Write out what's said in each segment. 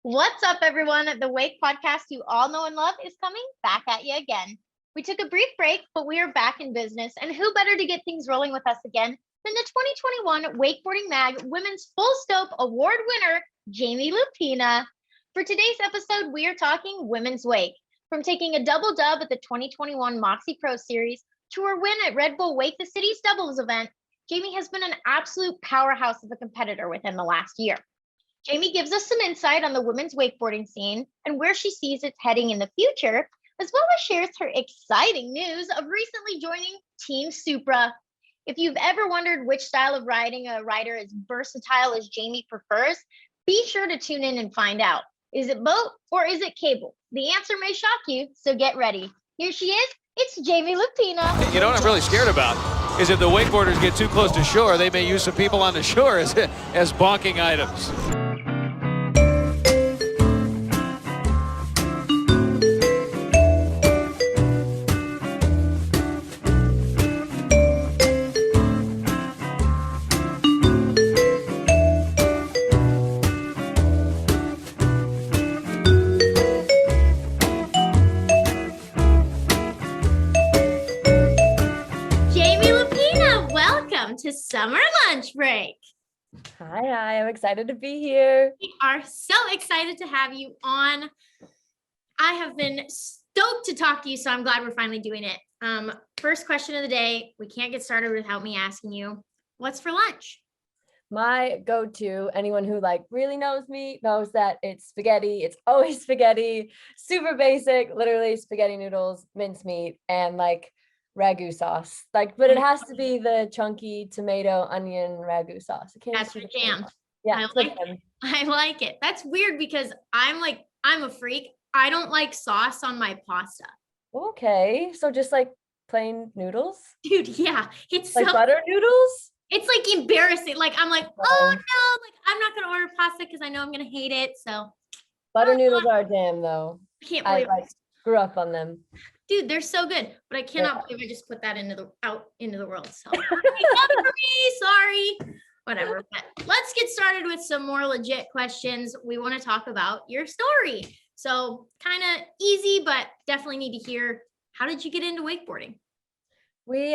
What's up, everyone? The Wake podcast you all know and love is coming back at you again. We took a brief break, but we are back in business. And who better to get things rolling with us again than the 2021 Wakeboarding Mag Women's Full Scope Award winner, Jamie Lopina. For today's episode, we are talking women's wake. From taking a double dub at the 2021 Moxie Pro Series to her win at Red Bull Wake the City's doubles event, Jamie has been an absolute powerhouse of a competitor within the last year. Jamie gives us some insight on the women's wakeboarding scene and where she sees it heading in the future, as well as shares her exciting news of recently joining Team Supra. If you've ever wondered which style of riding a rider as versatile as Jamie prefers, be sure to tune in and find out. Is it boat or is it cable? The answer may shock you, so get ready. Here she is. It's Jamie Lopina. You know what I'm really scared about is if the wakeboarders get too close to shore, they may use some people on the shore as bonking items. To summer lunch break. Hi, I'm excited to be here. We are so excited to have you on. I have been stoked to talk to you, so I'm glad we're finally doing it. First question of the day. We can't get started without me asking you, what's for lunch? My go-to, anyone who really knows me knows that it's spaghetti. It's always spaghetti, super basic, literally spaghetti noodles, mincemeat, and ragu sauce, but it has to be the chunky tomato onion ragu sauce. That's your jam. Yeah, I like it. That's weird because I'm a freak. I don't like sauce on my pasta. Okay, so just plain noodles, dude. Yeah, it's butter noodles. It's embarrassing. I'm oh no, I'm not gonna order pasta because I know I'm gonna hate it. So butter noodles are a jam, though. I can't believe I grew up on them. Dude, they're so good, but I cannot believe I just put that out into the world. So not for me, sorry. Whatever. But let's get started with some more legit questions. We want to talk about your story. So kind of easy, but definitely need to hear, how did you get into wakeboarding? We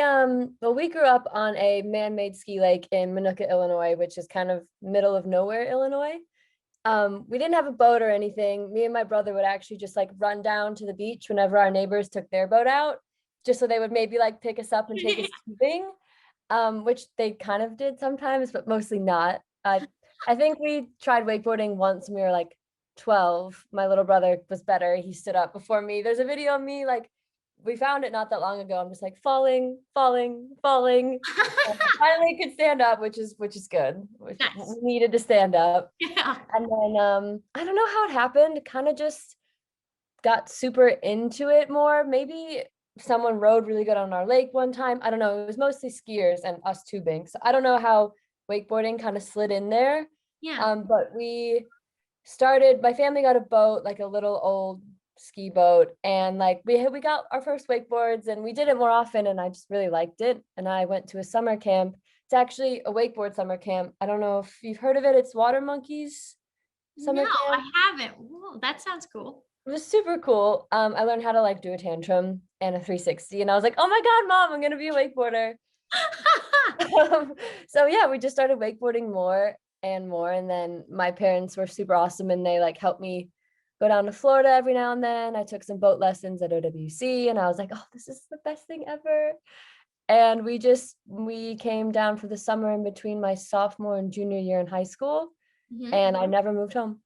grew up on a man-made ski lake in Minooka, Illinois, which is kind of middle of nowhere, Illinois. We didn't have a boat or anything. Me and my brother would actually just run down to the beach whenever our neighbors took their boat out, just so they would maybe pick us up and take us tubing, which they kind of did sometimes, but mostly not. I think we tried wakeboarding once when we were 12. My little brother was better. He stood up before me. There's a video of me we found it not that long ago. I'm just falling. And I finally could stand up, which is good. Nice. We needed to stand up. Yeah. And then I don't know how it happened. Kind of just got super into it more. Maybe someone rode really good on our lake one time. I don't know. It was mostly skiers and us tubing. So I don't know how wakeboarding kind of slid in there. Yeah. But my family got a boat, a little old ski boat, and we got our first wakeboards, and we did it more often, and I just really liked it. And I went to a summer camp. It's actually a wakeboard summer camp. I don't know if you've heard of it. It's Water Monkeys summer camp. I haven't. Whoa, that sounds cool. It was super cool. I learned how to do a tantrum and a 360, and I was like, oh my god, Mom, I'm gonna be a wakeboarder. So yeah, we just started wakeboarding more and more, and then my parents were super awesome, and they helped me go down to Florida every now and then. I took some boat lessons at OWC, and I was like, oh, this is the best thing ever. And we came down for the summer in between my sophomore and junior year in high school. Mm-hmm. And I never moved home.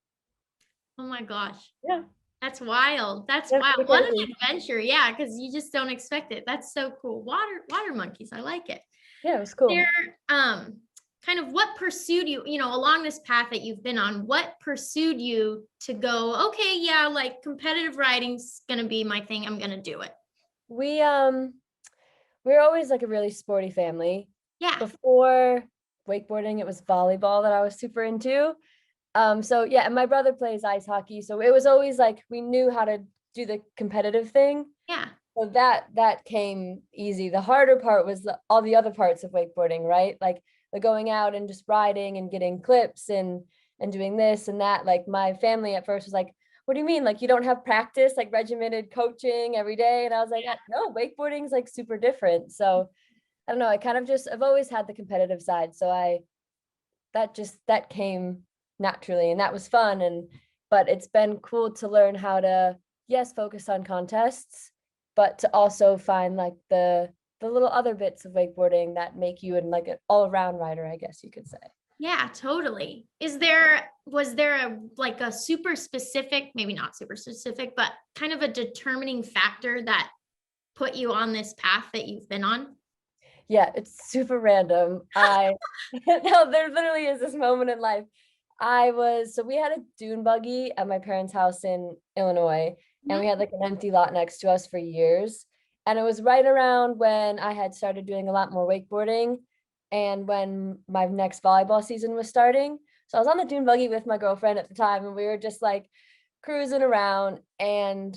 Oh my gosh. Yeah. That's wild. That's wild. What an adventure. Yeah, because you just don't expect it. That's so cool. Water monkeys. I like it. Yeah, it was cool. They're kind of what pursued you, along this path that you've been on, what pursued you to go, okay, yeah, competitive riding's gonna be my thing, I'm gonna do it? We're always a really sporty family. Yeah. Before wakeboarding, it was volleyball that I was super into. So yeah, and my brother plays ice hockey, so it was always we knew how to do the competitive thing. Yeah. So that came easy. The harder part was all the other parts of wakeboarding, right? The going out and just riding and getting clips and and doing this and that. Like my family at first was like, what do you mean? Like you don't have practice, like regimented coaching every day? And I was like, no, wakeboarding is like super different. So I don't know. I kind of just, I've always had the competitive side. So that came naturally, and that was fun. But it's been cool to learn how to, yes, focus on contests, but to also find like the little other bits of wakeboarding that make you like an all-around rider, I guess you could say. Yeah, totally. Was there a super specific, maybe not super specific, but kind of a determining factor that put you on this path that you've been on? Yeah, it's super random. No, there literally is this moment in life. So we had a dune buggy at my parents' house in Illinois, and we had like an empty lot next to us for years. And it was right around when I had started doing a lot more wakeboarding and when my next volleyball season was starting. So I was on the dune buggy with my girlfriend at the time, and we were just like cruising around, and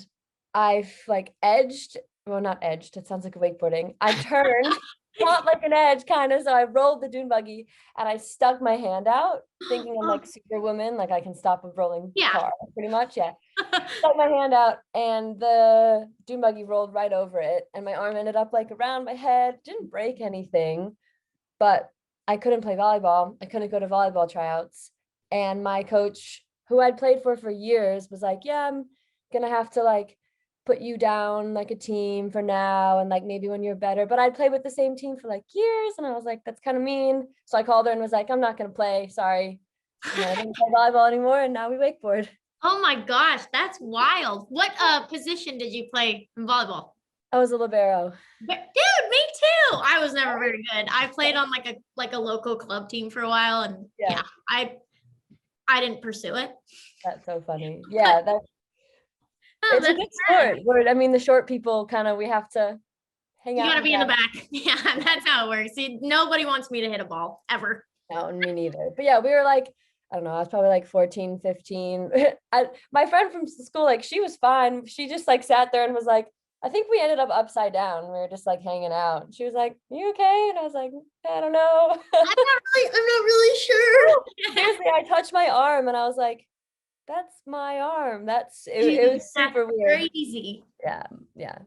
I like edged, well, not edged, it sounds like a wakeboarding. I turned, not like an edge kind of, so I rolled the dune buggy and I stuck my hand out, thinking I'm like Superwoman, like I can stop a rolling car, pretty much, yeah. Stuck my hand out, and the dune buggy rolled right over it, and my arm ended up like around my head. Didn't break anything, but I couldn't play volleyball. I couldn't go to volleyball tryouts. And my coach, who I'd played for years, was like, yeah, I'm gonna have to like put you down like a team for now, and like maybe when you're better. But I'd played with the same team for like years, and I was like, that's kind of mean. So I called her and was like, I'm not gonna play, sorry. And I didn't play volleyball anymore, and now we wakeboard. Oh my gosh, that's wild. What position did you play in volleyball? I was a libero. Dude, me too. I was never very good. I played on like a local club team for a while, and yeah, I didn't pursue it. That's so funny. Yeah, it's a good sport. Where I mean, the short people kind of, we have to hang out. You gotta be in the back. Yeah, that's how it works. See, nobody wants me to hit a ball ever. No, me neither. But yeah, we were like, I don't know, I was probably like 14, 15. My friend from school, like she was fine. She just like sat there and was like, I think we ended up upside down. We were just like hanging out. And she was like, you okay? And I was like, I don't know. I'm not really sure. Seriously, I touched my arm and I was like, that's my arm. It was super weird. Crazy. Yeah.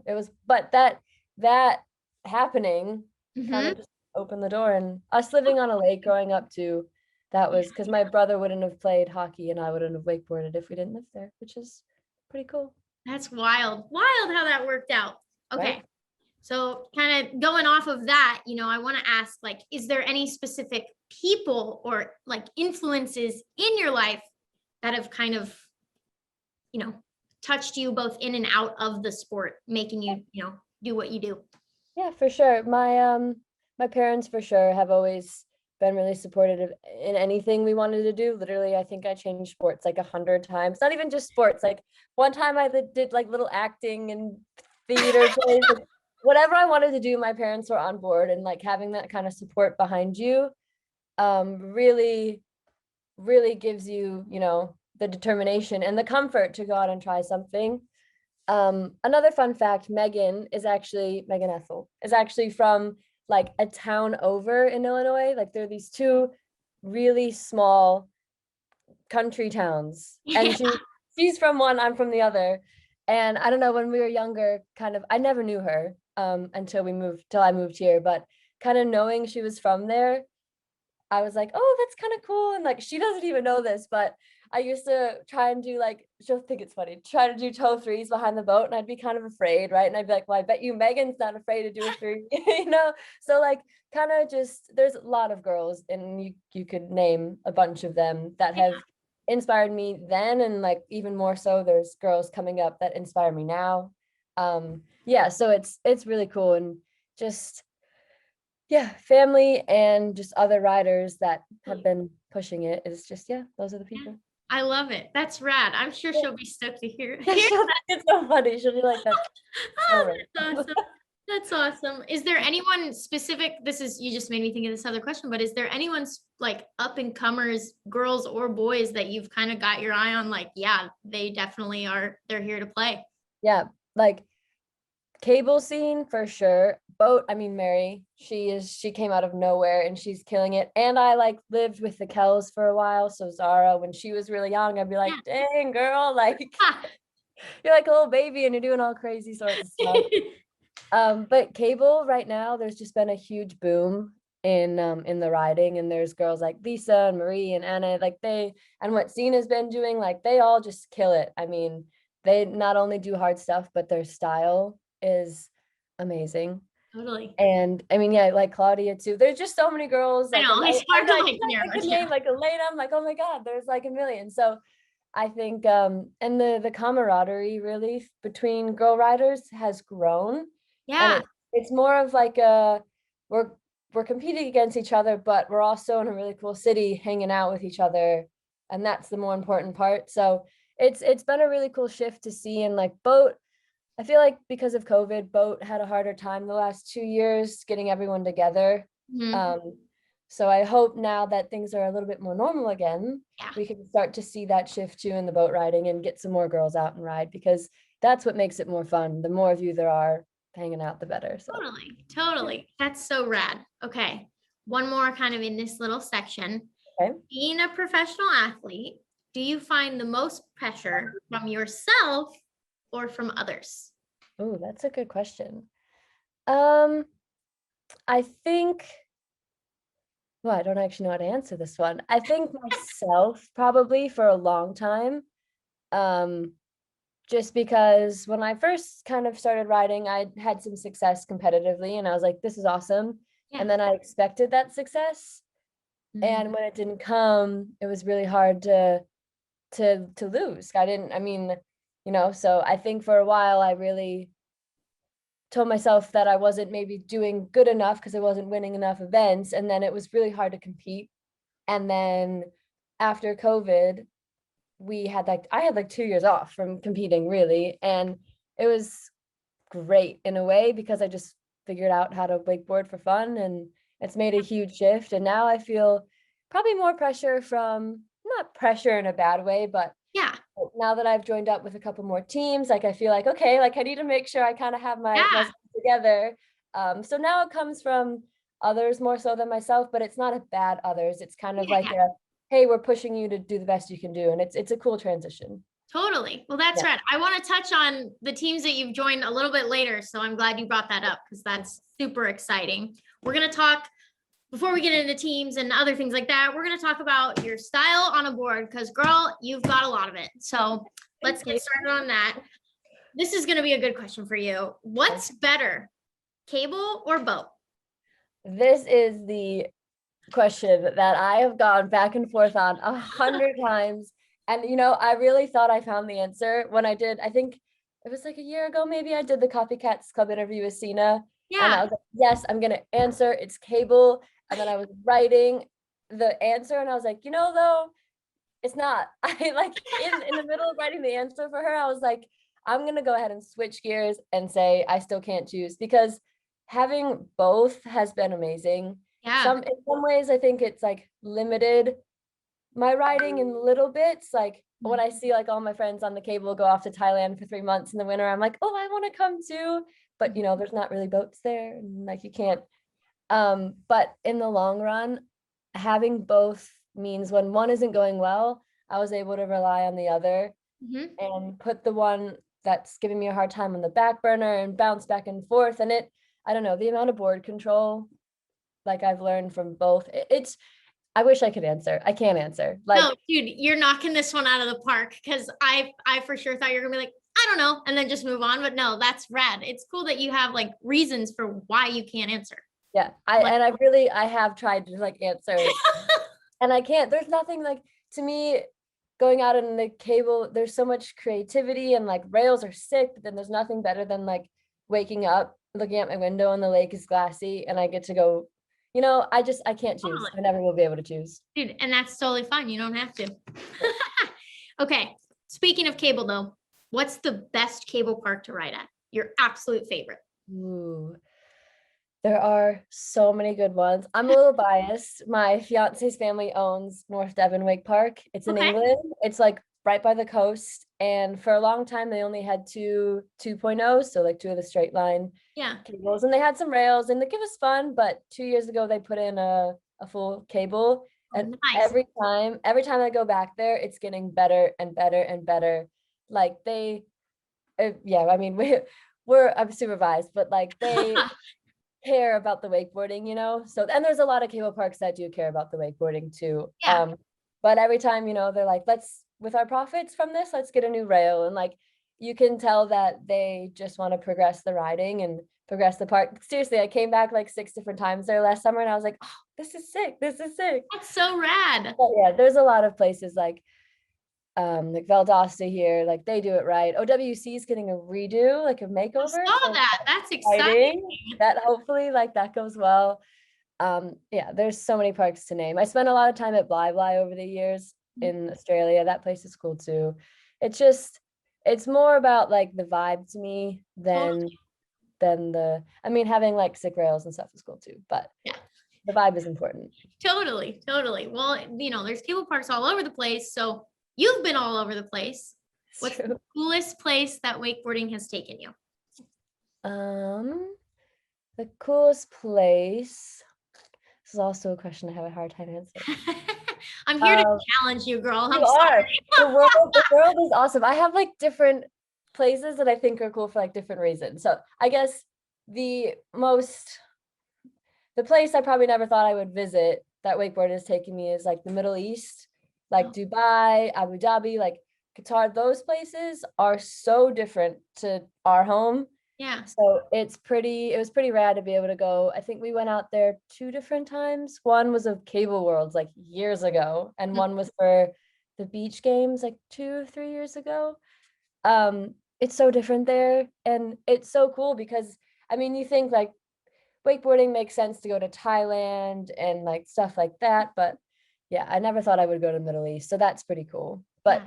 It was, but that happening kind of just opened the door. And us living on a lake growing up too, that was because my brother wouldn't have played hockey and I wouldn't have wakeboarded if we didn't live there, which is pretty cool. That's wild. Wild how that worked out. Okay. Right. So kind of going off of that, I want to ask, like, is there any specific people or like influences in your life that have kind of, touched you both in and out of the sport, making you, do what you do? Yeah, for sure. My parents for sure have always been really supportive in anything we wanted to do. Literally, I think I changed sports like 100 times. Not even just sports. Like one time I did like little acting and theater plays. Like, whatever I wanted to do, my parents were on board, and like having that kind of support behind you really, really gives you, the determination and the comfort to go out and try something. Another fun fact, Megan Ethel is actually from like a town over in Illinois. Like there are these two really small country towns, and she's from one, I'm from the other. And I don't know, when we were younger, kind of, I never knew her until I moved here, but kind of knowing she was from there, I was like, oh, that's kind of cool. And like, she doesn't even know this, but I used to try and do like, she'll think it's funny, try to do toe threes behind the boat, and I'd be kind of afraid, right? And I'd be like, well, I bet you Megan's not afraid to do a three, So like, kind of just, there's a lot of girls, and you could name a bunch of them that have inspired me then, and like even more so, there's girls coming up that inspire me now. So it's really cool, and just family and just other riders that have been pushing it. Is just those are the people. I love it. That's rad. I'm sure she'll be stoked to hear it. It's so funny. She'll be like that. That's awesome. That's awesome. Is there anyone specific? You just made me think of this other question, but is there anyone like up and comers, girls or boys, that you've kind of got your eye on? Like, yeah, they definitely are. They're here to play. Yeah. Like cable scene for sure. boat, I mean, Mary, she came out of nowhere and she's killing it. And I like lived with the Kells for a while. So Zara, when she was really young, I'd be like, dang girl, like you're like a little baby and you're doing all crazy sorts of stuff. But cable right now, there's just been a huge boom in the riding, and there's girls like Lisa and Marie and Anna, like and what Cena's been doing, like they all just kill it. I mean, they not only do hard stuff, but their style is amazing. Totally. And I mean, yeah, like Claudia too. There's just so many girls. Like, I know, it's hard to like I could name like Elena. I'm like, oh my God, there's like a million. So I think and the camaraderie really between girl riders has grown. Yeah. And it's more of like we're competing against each other, but we're also in a really cool city hanging out with each other. And that's the more important part. So it's been a really cool shift to see. And like boat, I feel like because of COVID, boat had a harder time the last 2 years getting everyone together. So I hope now that things are a little bit more normal again, we can start to see that shift too in the boat riding and get some more girls out and ride, because that's what makes it more fun. The more of you there are hanging out, the better. So. Totally. That's so rad. Okay. One more kind of in this little section. Okay. Being a professional athlete, do you find the most pressure from yourself or from others? Oh, that's a good question. I think, well, I don't actually know how to answer this one. I think myself probably for a long time. Just because when I first kind of started riding, I had some success competitively and I was like, this is awesome. And then I expected that success. And when it didn't come, it was really hard to lose. So I think for a while I really told myself that I wasn't maybe doing good enough because I wasn't winning enough events. And then it was really hard to compete. And then after COVID, I had like 2 years off from competing really. And it was great in a way because I just figured out how to wakeboard for fun, and it's made a huge shift. And now I feel probably more pressure from, not pressure in a bad way, but now that I've joined up with a couple more teams, like I feel like, okay, like I need to make sure I kind of have my stuff together. So now it comes from others more so than myself, but it's not a bad others. It's kind of like hey, we're pushing you to do the best you can do. And it's a cool transition. Totally. Well, that's right. I want to touch on the teams that you've joined a little bit later. So I'm glad you brought that up because that's super exciting. We're going to talk, before we get into teams and other things like that, we're going to talk about your style on a board because girl, you've got a lot of it. So let's get started on that. This is going to be a good question for you. What's better, cable or boat? This is the question that I have gone back and forth on 100 times. And, I really thought I found the answer when I did, I think it was like a year ago, maybe I did the Copycats Club interview with Cena. And I was like, yes, I'm going to answer. It's cable. And then I was writing the answer and I was like, though, it's not. I like in the middle of writing the answer for her, I was like, I'm going to go ahead and switch gears and say, I still can't choose, because having both has been amazing. In some ways, I think it's like limited my riding in little bits. Like when I see like all my friends on the cable go off to Thailand for 3 months in the winter, I'm like, oh, I want to come too. But there's not really boats there, and like you can't. But in the long run, having both means when one isn't going well, I was able to rely on the other and put the one that's giving me a hard time on the back burner and bounce back and forth. And I don't know, the amount of board control like I've learned from both. I wish I could answer. I can't answer. Like, no, dude, you're knocking this one out of the park because I for sure thought you're gonna be like, I don't know, and then just move on. But no, that's rad. It's cool that you have like reasons for why you can't answer. Yeah, I have tried to like answer and I can't. There's nothing like, to me, going out in the cable, there's so much creativity and like rails are sick, but then there's nothing better than like waking up, looking at my window and the lake is glassy and I get to go, I can't choose. Totally. I never will be able to choose. Dude, and that's totally fine. You don't have to. Okay. Speaking of cable though, what's the best cable park to ride at? Your absolute favorite? Ooh, there are so many good ones. I'm a little biased. My fiance's family owns North Devon Wake Park. It's in England. It's like right by the coast. And for a long time, they only had two 2.0s, so like two of the straight line cables. And they had some rails, and it was fun. But 2 years ago, they put in a full cable. And nice. every time I go back there, it's getting better and better and better. Like I mean, we're unsupervised, but like they care about the wakeboarding, you know? So, and there's a lot of cable parks that do care about the wakeboarding too. Yeah. But every time, you know, they're like, with our profits from this, let's get a new rail. And like, you can tell that they just want to progress the riding and progress the park. Seriously, I came back like 6 different times there last summer, and I was like, oh, this is sick. This is sick. That's so rad. But yeah, there's a lot of places like Valdosta here, like they do it right. OWC is getting a redo, like a makeover. I saw that. That's exciting. That hopefully like that goes well. Yeah, there's so many parks to name. I spent a lot of time at Bly Bly over the years in Australia. That place is cool too. It's more about like the vibe to me than I mean, having like sick rails and stuff is cool too, but yeah, the vibe is important. Totally. Well, you know, there's cable parks all over the place, so you've been all over the place. What's the coolest place that wakeboarding has taken you? The coolest place. This is also a question I have a hard time answering. I'm here to challenge you, girl. I'm sorry. The world is awesome. I have like different places that I think are cool for like different reasons. So I guess the place I probably never thought I would visit that wakeboard is taking me is like the Middle East, like Dubai, Abu Dhabi, like Qatar. Those places are so different to our home. Yeah. So it was pretty rad to be able to go. I think we went out there 2 different times. One was of Cable Worlds like years ago, and one was for the beach games like 2-3 years ago. It's so different there, and it's so cool because I mean, you think like wakeboarding makes sense to go to Thailand and like stuff like that, but yeah, I never thought I would go to the Middle East, so that's pretty cool. But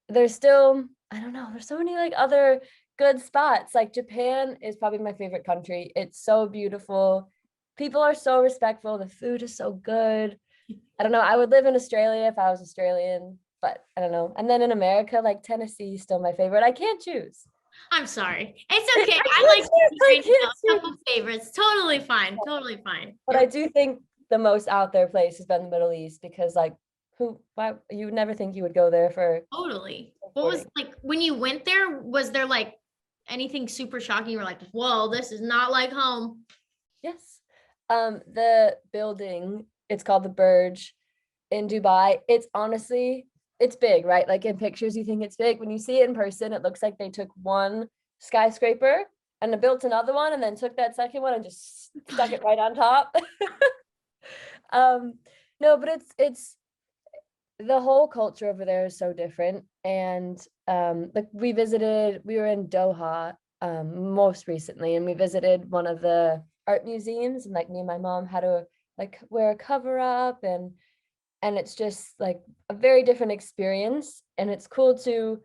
there's still, I don't know, there's so many like other good spots. Like Japan is probably my favorite country. It's so beautiful. People are so respectful. The food is so good. I don't know. I would live in Australia if I was Australian, but I don't know. And then in America, like Tennessee is still my favorite. I can't choose. I'm sorry. It's okay. I like couple favorites. Totally fine. But I do think the most out there place has been the Middle East because like why you would never think you would go there for. Totally. What was like when you went there, was there like anything super shocking? You were like, whoa, this is not like home. Yes. The building, it's called the Burj in Dubai. It's big, right? Like in pictures, you think it's big. When you see it in person, it looks like they took one skyscraper and built another one and then took that second one and just stuck it right on top. No, but it's the whole culture over there is so different. And like we were in Doha most recently, and we visited one of the art museums, and like me and my mom had to like wear a cover up, and it's just like a very different experience. And it's cool to,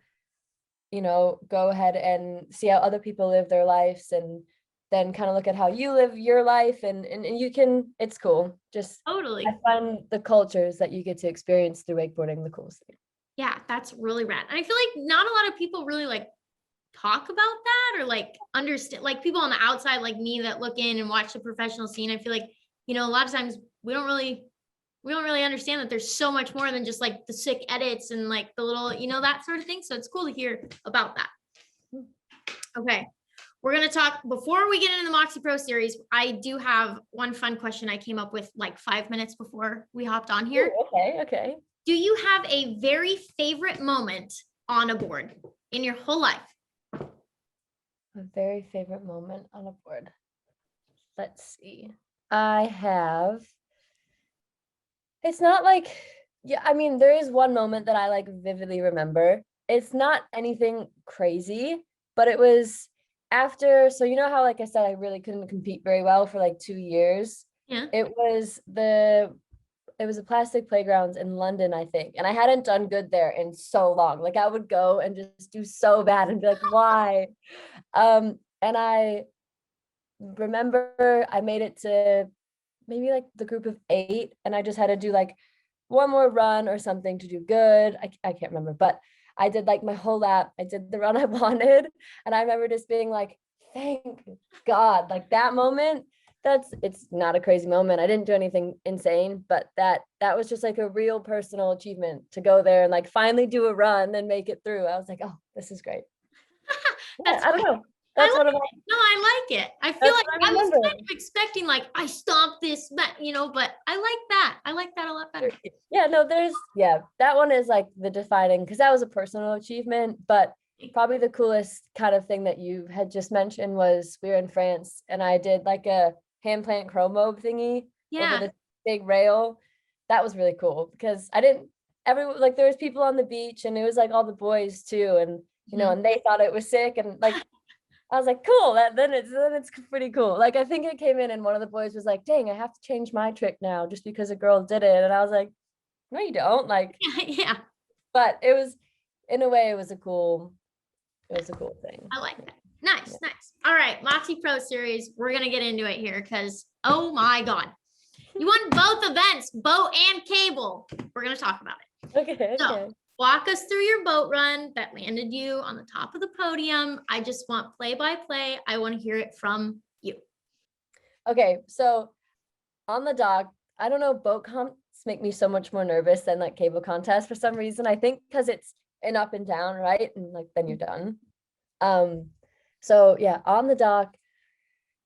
you know, go ahead and see how other people live their lives, and then kind of look at how you live your life, and you can, it's cool. Just totally. I find the cultures that you get to experience through wakeboarding the coolest thing. Yeah, that's really rad. And I feel like not a lot of people really like talk about that or like understand, like people on the outside like me that look in and watch the professional scene. I feel like, you know, a lot of times we don't really understand that there's so much more than just like the sick edits and like the little, you know, that sort of thing. So it's cool to hear about that. Okay. We're going to talk, before we get into the Moxie Pro series, I do have one fun question I came up with like 5 minutes before we hopped on here. Ooh, okay. Do you have a very favorite moment on a board in your whole life? A very favorite moment on a board. Let's see. I have, it's not like, yeah, I mean, there is one moment that I like vividly remember. It's not anything crazy, but it was after, so you know how, like I said, I really couldn't compete very well for like 2 years. Yeah. It was the plastic playgrounds in London, I think. And I hadn't done good there in so long. Like I would go and just do so bad and be like, why? And I remember I made it to maybe like the group of 8, and I just had to do like one more run or something to do good. I can't remember, but I did like my whole lap. I did the run I wanted. And I remember just being like, thank God, like that moment. It's not a crazy moment. I didn't do anything insane, but that was just like a real personal achievement to go there and like finally do a run and make it through. I was like, oh, this is great. That's I don't know. I That's like one of my, it. No, I like it. I feel that's like what I I was remember. kind of expecting like I stomped this, but but I like that. I like that a lot better. Yeah, no, that one is like the defining, because that was a personal achievement, but probably the coolest kind of thing that you had just mentioned was we were in France and I did like a hand plant chromo thingy over Yeah. the big rail. That was really cool because everyone, like there was people on the beach and it was like all the boys too, and and they thought it was sick, and like I was like, cool, then it's pretty cool. Like I think it came in and one of the boys was like, dang, I have to change my trick now just because a girl did it. And I was like, no, you don't. Like, Yeah. but it was, in a way, it was a cool thing. I like that. Nice, nice. All right, Moxie Pro Series. We're gonna get into it here because oh my God, you won both events, boat and cable. We're gonna talk about it. Okay. So walk us through your boat run that landed you on the top of the podium. I just want play by play. I want to hear it from you. Okay, so on the dock, I don't know, boat comps make me so much more nervous than like cable contests for some reason. I think because it's an up and down, right? And like then you're done. So yeah, on the dock,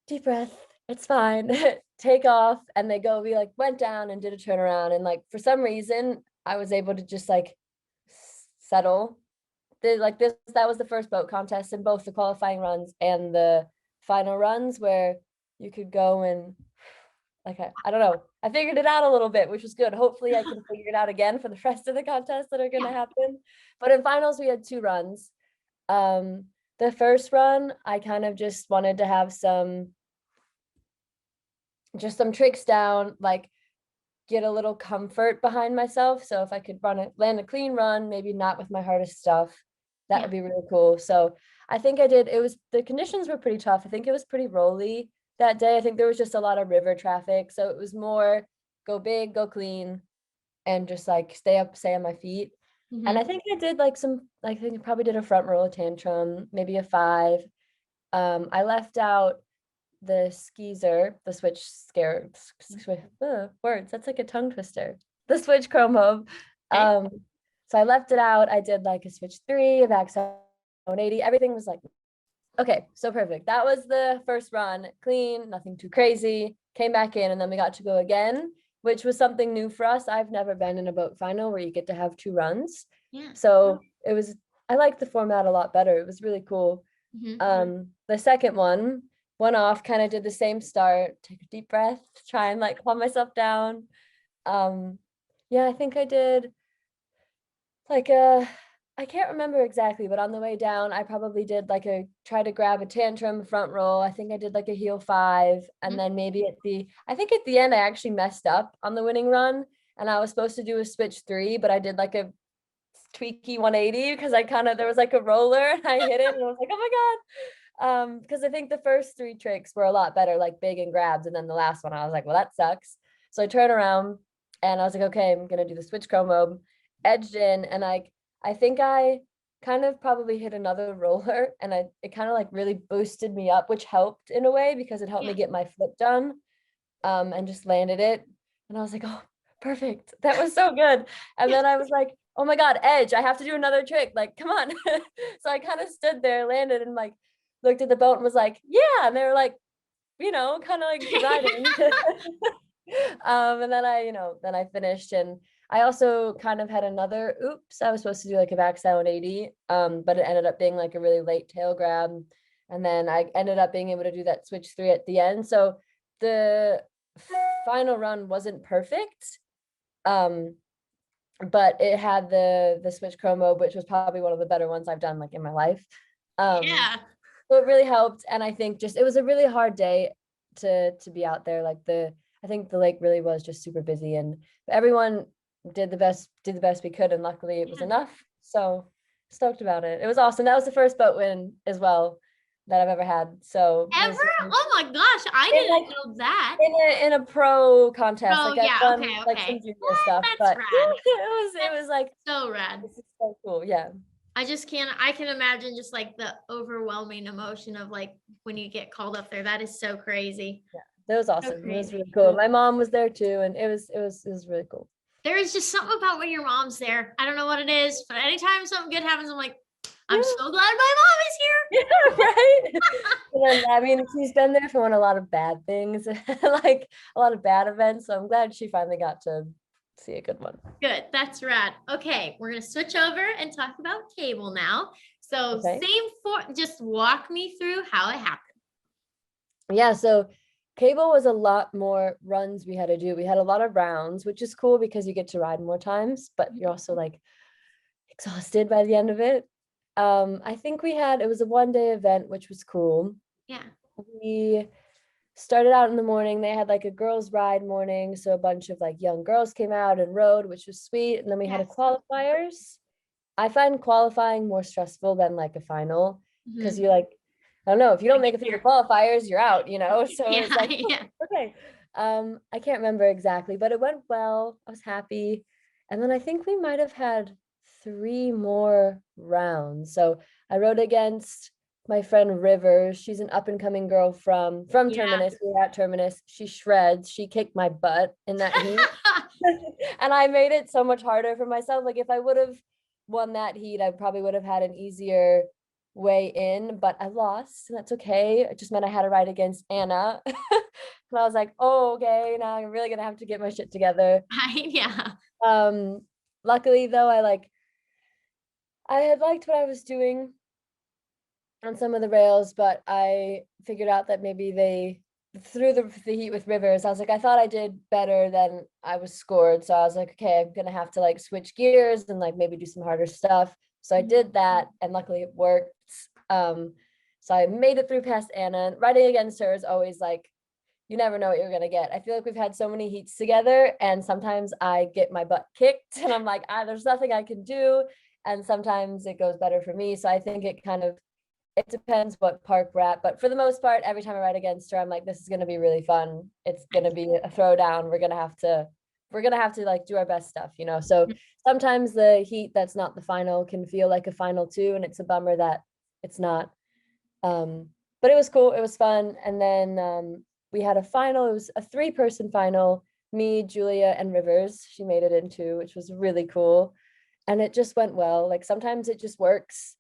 deep breath, it's fine. Take off, and we like went down and did a turnaround, and like for some reason I was able to just like settle. That was the first boat contest in both the qualifying runs and the final runs where you could go and like I don't know. I figured it out a little bit, which was good. Hopefully I can figure it out again for the rest of the contests that are gonna happen. But in finals we had 2 runs. The first run, I kind of just wanted to have some tricks down, like get a little comfort behind myself. So if I could land a clean run, maybe not with my hardest stuff, that would be really cool. So I think the conditions were pretty tough. I think it was pretty rolly that day. I think there was just a lot of river traffic. So it was more go big, go clean, and just like stay on my feet. And I think I did like I think I probably did a front roll tantrum, maybe a 5. I left out the skeezer, the switch words. That's like a tongue twister. The switch chromo. So I left it out. I did like a switch 3, a back 180. Everything was like, okay, so perfect. That was the first run, clean, nothing too crazy. Came back in, and then we got to go again, which was something new for us. I've never been in a boat final where you get to have 2 runs. Yeah. So I liked the format a lot better. It was really cool. The second one went off, kind of did the same start, take a deep breath, try and like calm myself down. Yeah, I think I did like I can't remember exactly, but on the way down, I probably did like try to grab a tantrum front roll. I think I did like a heel 5. And then maybe I think at the end, I actually messed up on the winning run, and I was supposed to do a switch 3, but I did like a tweaky 180 because there was like a roller and I hit it and I was like, oh my God. Because I think the first 3 tricks were a lot better, like big and grabs. And then the last one, I was like, well, that sucks. So I turned around and I was like, okay, I'm going to do the switch chromo, edged in. And I think I kind of probably hit another roller, and it kind of like really boosted me up, which helped in a way because it helped me get my flip done, and just landed it. And I was like, oh, perfect. That was so good. And then I was like, oh my God, edge, I have to do another trick. Like, come on. So I kind of stood there, landed, and like looked at the boat and was like, yeah. And they were like, kind of like riding. And then I finished, and I also kind of had another oops. I was supposed to do like a backside 180, but it ended up being like a really late tail grab. And then I ended up being able to do that switch 3 at the end. So the final run wasn't perfect. But it had the switch chromo, which was probably one of the better ones I've done like in my life. So it really helped. And I think it was a really hard day to be out there. Like I think the lake really was just super busy, and everyone did the best we could. And luckily it was enough. So stoked about it. It was awesome. That was the first boat win as well, that I've ever had. So Ever? Oh my gosh, I In, didn't like, know that. in a pro contest. Oh, Like I've yeah, done okay, like okay. some junior What? stuff, That's but rad. it was like, So rad. this is so cool. Yeah. I can imagine just like the overwhelming emotion of like when you get called up there. That is so crazy. That was awesome. It was crazy. really cool. My mom was there too, and it was really cool. There is just something about when your mom's there. I don't know what it is, but anytime something good happens, I'm like, I'm so glad my mom is here. Yeah, right. And then, I mean, she's been there for a lot of bad things, like a lot of bad events. So I'm glad she finally got to see a good one. Good. That's rad. Okay, we're gonna switch over and talk about cable now. So Okay. just walk me through how it happened. Yeah, so cable was a lot more runs we had to do. We had a lot of rounds, which is cool because you get to ride more times, but you're also like exhausted by the end of it. I think it was a 1-day event, which was cool. Yeah. We started out in the morning. They had like a girls' ride morning, so a bunch of like young girls came out and rode, which was sweet. And then we had a Yes. qualifiers. I find qualifying more stressful than like a final because Mhm. you're like, I don't know, if you don't I make it through the qualifiers, you're out, So it's Yeah, like, yeah. okay. I can't remember exactly, but it went well. I was happy. And then I think we might have had 3 more rounds. So I rode against my friend Rivers. She's an up and coming girl from Yeah. Terminus. We were at Terminus. She shreds. She kicked my butt in that heat. And I made it so much harder for myself. Like if I would have won that heat, I probably would have had an easier way in, but I lost, and that's okay. It just meant I had to ride against Anna. And I was like, oh, okay, now I'm really gonna have to get my shit together. Yeah. Luckily though, I had liked what I was doing on some of the rails, but I figured out that maybe they through the heat with Rivers, I was like, I thought I did better than I was scored. So I was like, okay, I'm gonna have to like switch gears and like maybe do some harder stuff. So I did that, and luckily it worked. So I made it through past Anna. Riding against her is always like, you never know what you're gonna get. I feel like we've had so many heats together, and sometimes I get my butt kicked and I'm like, there's nothing I can do. And sometimes it goes better for me. So I think it depends what park we're at, but for the most part, every time I ride against her, I'm like, this is gonna be really fun. It's gonna be a throwdown. We're gonna have to like do our best stuff, So sometimes the heat that's not the final can feel like a final too, and it's a bummer that it's not. But it was cool. It was fun. And then we had a final. It was a 3-person final. Me, Julia, and Rivers. She made it into, which was really cool. And it just went well. Like sometimes it just works.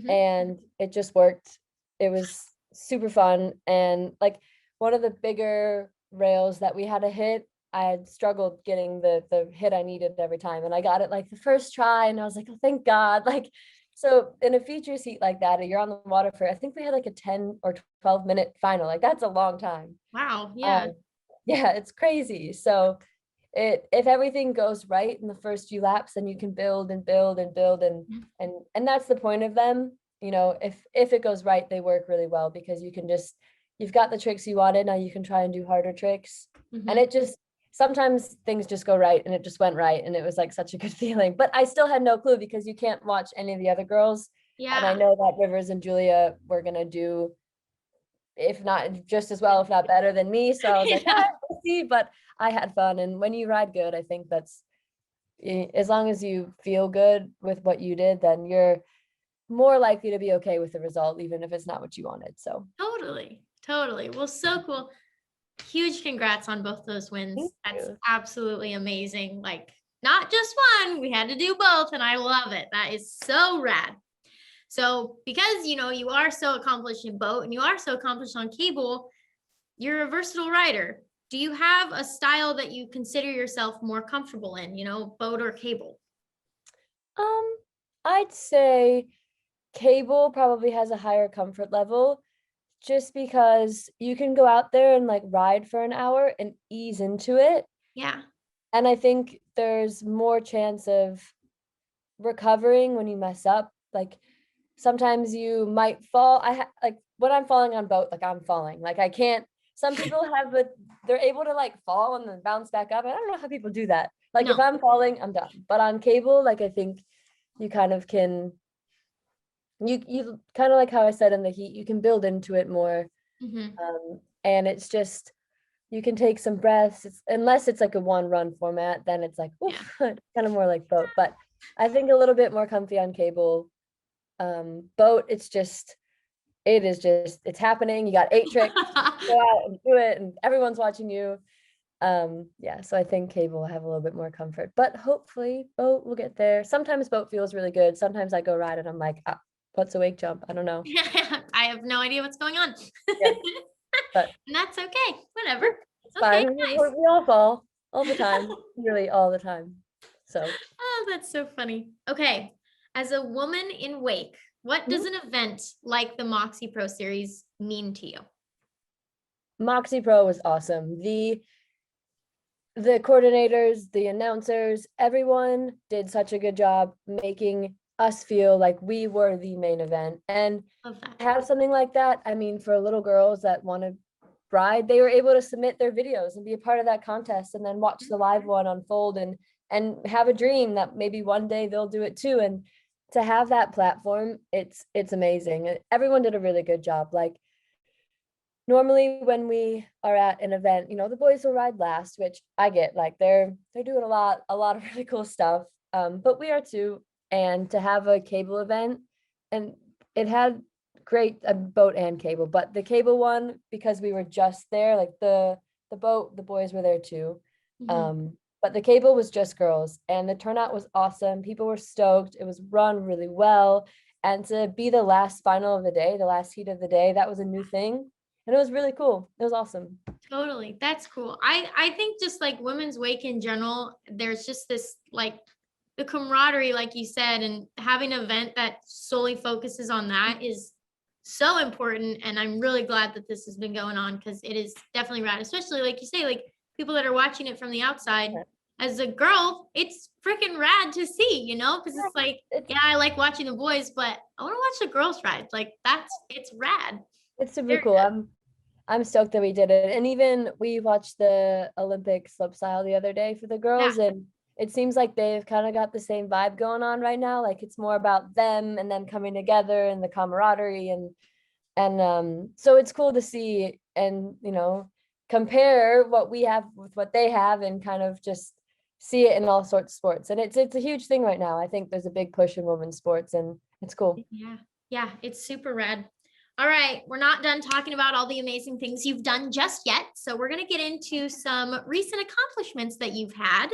And it just worked. It was super fun. And like one of the bigger rails that we had to hit, I had struggled getting the hit I needed every time. And I got it like the first try, and I was like, oh, thank God. Like, so in a features heat like that, you're on the water for, I think we had like a 10 or 12-minute final. Like that's a long time. Wow. Yeah. Yeah, it's crazy. So if everything goes right in the first few laps, then you can build and build and build, and that's the point of them. If it goes right, they work really well because you've got the tricks you wanted. Now you can try and do harder tricks. And it just, sometimes things just go right, and it just went right, and it was like such a good feeling. But I still had no clue because you can't watch any of the other girls. Yeah. And I know that Rivers and Julia were gonna do, if not just as well, if not better than me. So I was like, we'll see. But I had fun. And when you ride good, I think that's, as long as you feel good with what you did, then you're more likely to be okay with the result, even if it's not what you wanted. So Totally. Well, so cool. Huge congrats on both those wins. That's absolutely amazing. Like not just one, we had to do both, and I love it. That is so rad. So because you are so accomplished in boat and you are so accomplished on cable, you're a versatile rider. Do you have a style that you consider yourself more comfortable in, boat or cable? I'd say cable probably has a higher comfort level, just because you can go out there and like ride for an hour and ease into it. Yeah. And I think there's more chance of recovering when you mess up. Like sometimes you might fall. Like when I'm falling on boat, like I'm falling. Like I can't, some people they're able to like fall and then bounce back up. I don't know how people do that. Like if I'm falling, I'm done. But on cable, like I think you kind of can, you kind of like how I said in the heat, you can build into it more. Mhm. And it's just, you can take some breaths. Unless it's like a one run format, then it's like, oof, kind of more like boat. But I think a little bit more comfy on cable. Boat, it's happening. You got 8 tricks, go out and do it, and everyone's watching you. Yeah, so I think cable will have a little bit more comfort, but hopefully boat will get there. Sometimes boat feels really good. Sometimes I go ride and I'm like, what's a wake jump? I don't know. I have no idea what's going on. Yeah, but and that's okay. Whatever. it's fine. Okay, We nice. all fall all the time, really all the time. So Oh, that's so funny. Okay. As a woman in wake, what does an event like the Moxie Pro series mean to you? Moxie Pro was awesome. The coordinators, the announcers, everyone did such a good job making us feel like we were the main event. And Love that. have something like that, I mean, for little girls that want to ride, they were able to submit their videos and be a part of that contest, and then watch the live one unfold, and have a dream that maybe one day they'll do it too. And to have that platform, it's amazing. Everyone did a really good job. Like, normally when we are at an event, the boys will ride last, which I get, like they're doing a lot of really cool stuff. But we are too. And to have a cable event, and it had great boat and cable, but the cable one, because we were just there, like the boat, the boys were there too. Mhm. But the cable was just girls, and the turnout was awesome. People were stoked. It was run really well. And to be the last final of the day, the last heat of the day, that was a new thing. And it was really cool. It was awesome. Totally. That's cool. I think just like women's wake in general, there's just this like the camaraderie, like you said, and having an event that solely focuses on that is so important. And I'm really glad that this has been going on, because it is definitely rad, especially like you say, like people that are watching it from the outside. As a girl, it's freaking rad to see, because it's like, yeah, I like watching the boys, but I want to watch the girls ride. Like it's rad. It's super Very cool. rad. I'm stoked that we did it. And even we watched the Olympic slopestyle the other day for the Yeah. girls, and it seems like they've kind of got the same vibe going on right now. Like, it's more about them and them coming together and the camaraderie, and so it's cool to see, and compare what we have with what they have, and kind of just see it in all sorts of sports. And it's a huge thing right now. I think there's a big push in women's sports, and it's cool. Yeah. Yeah. It's super rad. All right. We're not done talking about all the amazing things you've done just yet. So we're going to get into some recent accomplishments that you've had.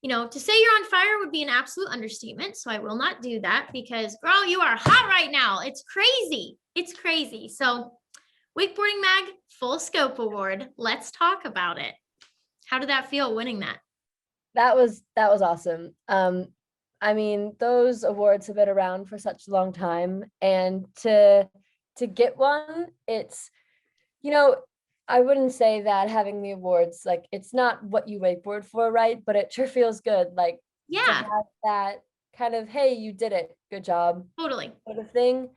To say you're on fire would be an absolute understatement. So I will not do that, because girl, you are hot right now. It's crazy. It's crazy. So Wakeboarding Mag Full Scope Award. Let's talk about it. How did that feel winning that? That was awesome. I mean, those awards have been around for such a long time, and to get one, it's, I wouldn't say that having the awards, like, it's not what you wakeboard for, right? But it sure feels good, like, to Yeah, have that kind of, hey, you did it, good job, totally. sort of thing.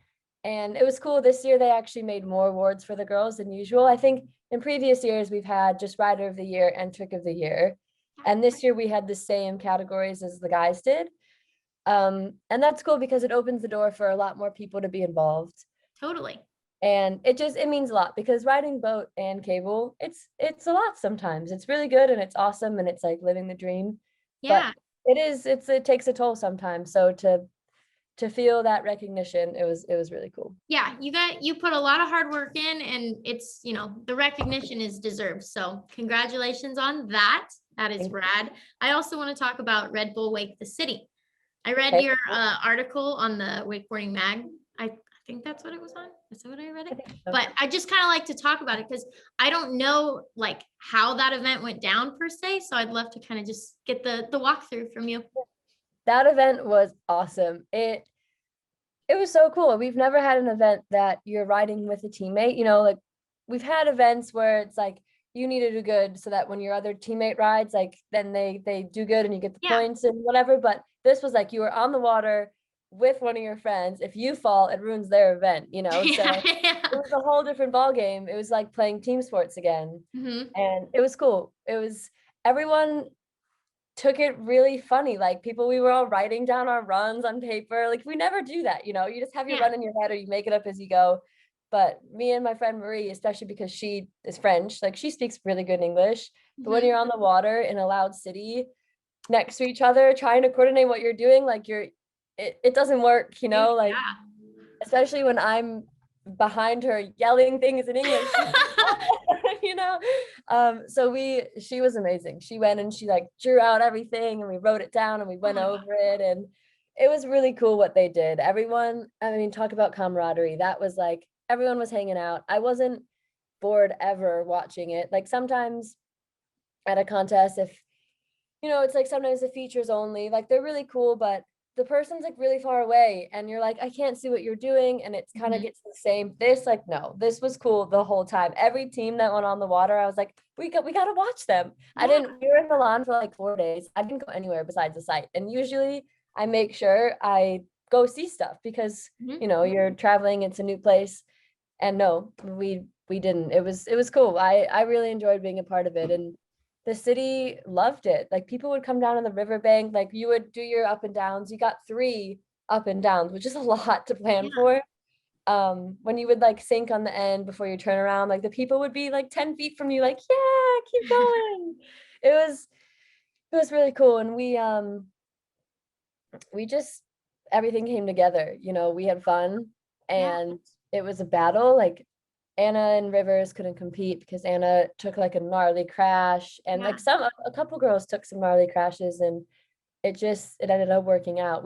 And it was cool. This year they actually made more awards for the girls than usual. I think in previous years we've had just Rider of the Year and Trick of the Year, and this year we had the same categories as the guys did. And that's cool because it opens the door for a lot more people to be involved. Totally. And it means a lot, because riding boat and cable, it's a lot sometimes. It's really good and it's awesome and it's like living the dream. Yeah. But it takes a toll sometimes. So to feel that recognition, it was really cool. Yeah, you put a lot of hard work in, and it's, the recognition is deserved. So congratulations on that. That is rad. I also want to talk about Red Bull Wake the City. I read Okay. your article on the Wakeboarding Mag. I think that's what it was on. Is that what I read it? So, But I just kind of like to talk about it, because I don't know like how that event went down per se. So I'd love to kind of just get the walkthrough from you. that event was awesome. It was so cool. We've never had an event that you're riding with a teammate. Like, we've had events where it's like you need to do good so that when your other teammate rides, like, then they do good and you get the Yeah. points and whatever. But this was like you were on the water with one of your friends. If you fall, it ruins their event, So it was a whole different ball game. It was like playing team sports again. Mhm. And it was cool. It was everyone took it really funny. Like we were all writing down our runs on paper. Like we never do that, you just have your run in your head or you make it up as you go. But me and my friend Marie, especially because she is French, like she speaks really good English. But when you're on the water in a loud city next to each other, trying to coordinate what you're doing, like it doesn't work, like especially when I'm behind her yelling things in English. So she was amazing. She went and she like drew out everything and we wrote it down and we went over it, and it was really cool what they did. Everyone, I mean, talk about camaraderie. That was like, everyone was hanging out. I wasn't bored ever watching it. Like sometimes at a contest, if, it's like sometimes the features only, like they're really cool, but the person's like really far away and you're like, I can't see what you're doing. And it's kind of gets the same. No, this was cool the whole time. Every team that went on the water, I was like, we got to watch them. We were in Milan for like 4 days. I didn't go anywhere besides the site. And usually I make sure I go see stuff because, you're traveling, it's a new place. And no, we didn't. It was cool. I really enjoyed being a part of it. And the city loved it. Like people would come down on the riverbank, like you would do your up and downs. You got 3 up and downs, which is a lot to plan for. When you would like sink on the end before you turn around, like the people would be like 10 feet from you, like, yeah, keep going. It was really cool. And we just, everything came together, we had fun and it was a battle. Like Anna and Rivers couldn't compete because Anna took like a gnarly crash, and like a couple girls took some gnarly crashes, and it ended up working out.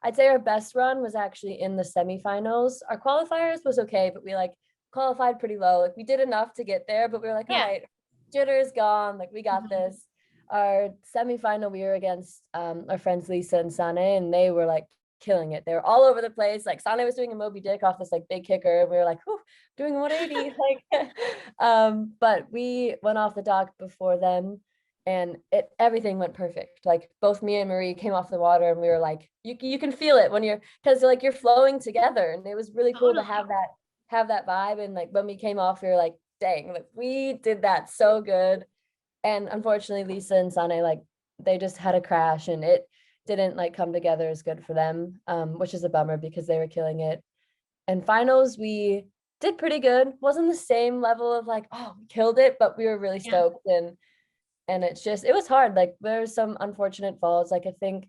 I'd say our best run was actually in the semifinals. Our qualifiers was okay, but we like qualified pretty low. Like we did enough to get there, but we were like, all right, jitter's gone. Like we got this. Our semifinal, we were against our friends Lisa and Sane, and they were like killing it. They were all over the place. Like Sane was doing a Moby Dick off this like big kicker, and we were like, whew, doing 180. Like, but we went off the dock before them, and everything went perfect. Like both me and Marie came off the water, and we were like, you can feel it when because like you're flowing together, and it was really cool to have that vibe. And like when we came off, we were like, dang, like we did that so good. And unfortunately, Lisa and Sane, like they just had a crash, and it didn't like come together as good for them, which is a bummer because they were killing it. And finals, we did pretty good. Wasn't the same level of like, oh, we killed it, but we were really stoked. And it was hard. Like there's some unfortunate falls. Like I think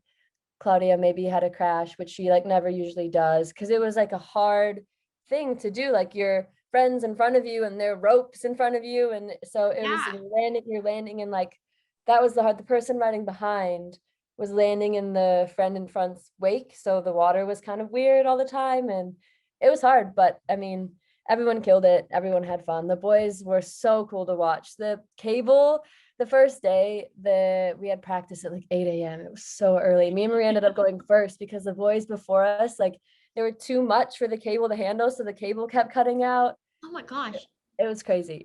Claudia maybe had a crash, which she like never usually does, because it was like a hard thing to do. Like your friends in front of you and there are ropes in front of you, and so it was you're landing and like that was the person riding behind was landing in the friend in front's wake, so the water was kind of weird all the time, and it was hard. But I mean, everyone killed it. Everyone had fun. The boys were so cool to watch. The cable, the first day, we had practice at like 8 a.m. It was so early. Me and Marie ended up going first because the boys before us, like they were too much for the cable to handle, so the cable kept cutting out. Oh my gosh. It was crazy.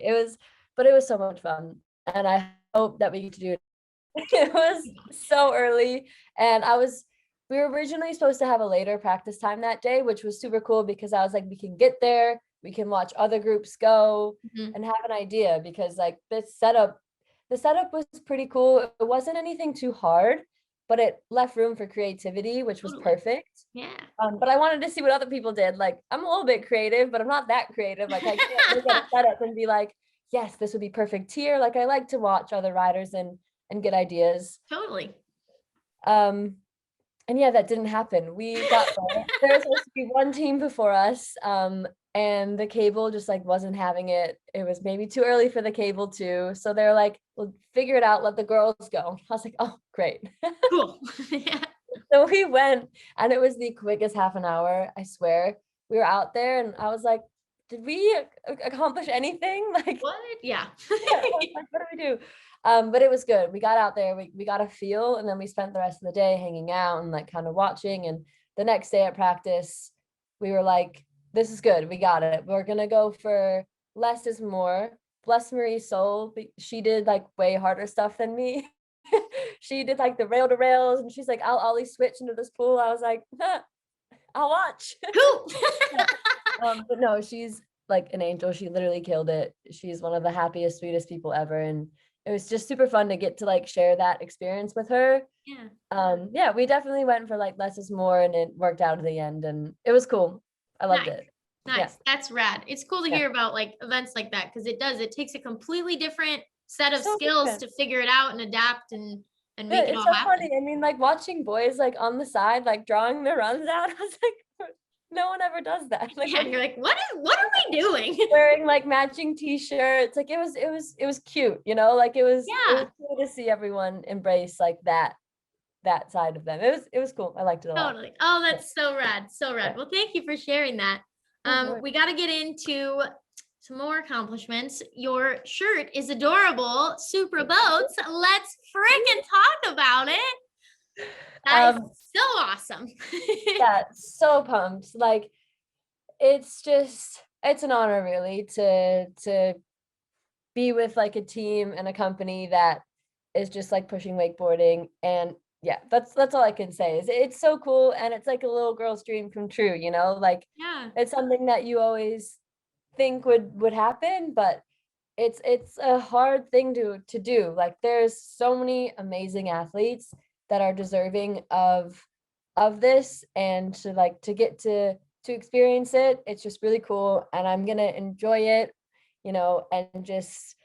But it was so much fun, and I hope that we get to do it. It was so early, and we were originally supposed to have a later practice time that day, which was super cool because I was like, we can get there, we can watch other groups go and have an idea, because like the setup was pretty cool. It wasn't anything too hard, but it left room for creativity, which was perfect. Yeah. But I wanted to see what other people did. Like I'm a little bit creative, but I'm not that creative. Like I can't look at a setup and be like, yes, this would be perfect here. Like I like to watch other riders and get ideas. Totally. And yeah, that didn't happen. We got there was supposed to be one team before us, and the cable just like wasn't having it. It was maybe too early for the cable too, so they're like, we'll figure it out, let the girls go. I was like, oh great. Cool. Yeah. So we went, and it was the quickest half an hour, I swear. We were out there and I was like, did we accomplish anything? Like what? Yeah. Like, what do we do? But it was good. We got out there, we got a feel, and then we spent the rest of the day hanging out and like kind of watching. And the next day at practice, we were like, this is good. We got it. We're going to go for less is more. Bless Marie's soul. She did like way harder stuff than me. She did like the rail to rails, and she's like, I'll ollie switch into this pool. I was like, I'll watch. Cool. But no, she's like an angel. She literally killed it. She's one of the happiest, sweetest people ever. And it was just super fun to get to like share that experience with her. Yeah. We definitely went for like less is more, and it worked out at the end, and it was cool. I loved Nice. it. Nice. Yeah. That's rad. It's cool to Yeah. hear about like events like that, because it takes a completely different set of So skills different. to figure it out and adapt and Yeah, make it it's all so happen. funny. I mean, like watching boys like on the side, like drawing their runs out. I was like, no one ever does that. Like, Yeah, you're like, what are we doing? wearing like matching t-shirts. Like it was cute, you know, like it was Yeah. cool to see everyone embrace like that side of them. It was cool. I liked it a lot. Totally. Oh, that's so rad. So rad. Yeah. Well, thank you for sharing that. Of We got to get into some more accomplishments. Your shirt is adorable. Supra boats. Let's freaking talk about it. That is so awesome. Yeah, so pumped. Like it's an honor really to be with like a team and a company that is just like pushing wakeboarding. And yeah, that's all I can say is it's so cool, and it's like a little girl's dream come true, you know, like Yeah. it's something that you always think would happen, but it's a hard thing to do. Like there's so many amazing athletes that are deserving of this, and to get to experience it, it's just really cool, and I'm gonna enjoy it, you know, and just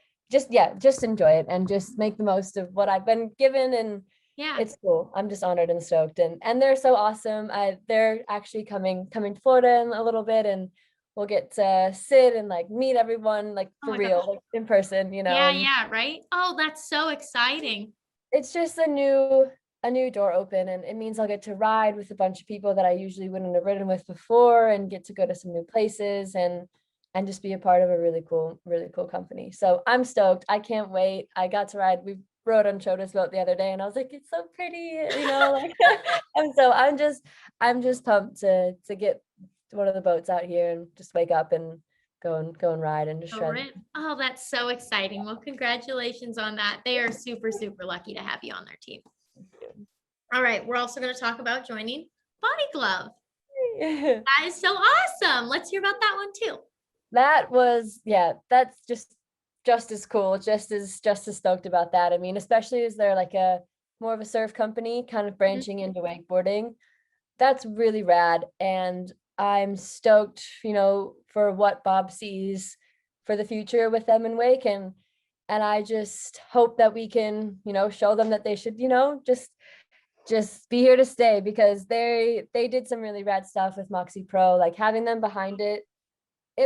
enjoy it and just make the most of what I've been given. And Yeah. it's cool. I'm just honored and stoked, and they're so awesome. They're actually coming to Florida in a little bit, and we'll get to sit and like meet everyone like Oh for my real, gosh. like in person, you know. Yeah, And yeah, right. Oh, that's so exciting. it's just a new door open, and it means I'll get to ride with a bunch of people that I usually wouldn't have ridden with before, and get to go to some new places, and just be a part of a really cool company. So I'm stoked. I can't wait. I got to ride. We rode on Choda's boat the other day, and I was like, it's so pretty, you know, like and so I'm just pumped to get one of the boats out here and just wake up and go and ride and just shred. Oh, that's so exciting. Well, congratulations on that. They are super, super lucky to have you on their team. All right. We're also going to talk about joining Body Glove. That is so awesome. Let's hear about that one too. That was, yeah, that's just as cool, just as stoked about that. I mean, especially as they're like a more of a surf company kind of branching into wakeboarding. That's really rad, and I'm stoked, you know, for what Bob sees for the future with them in wake, and I just hope that we can, you know, show them that they should, you know, just be here to stay, because they did some really rad stuff with Moxie Pro. Like having them behind it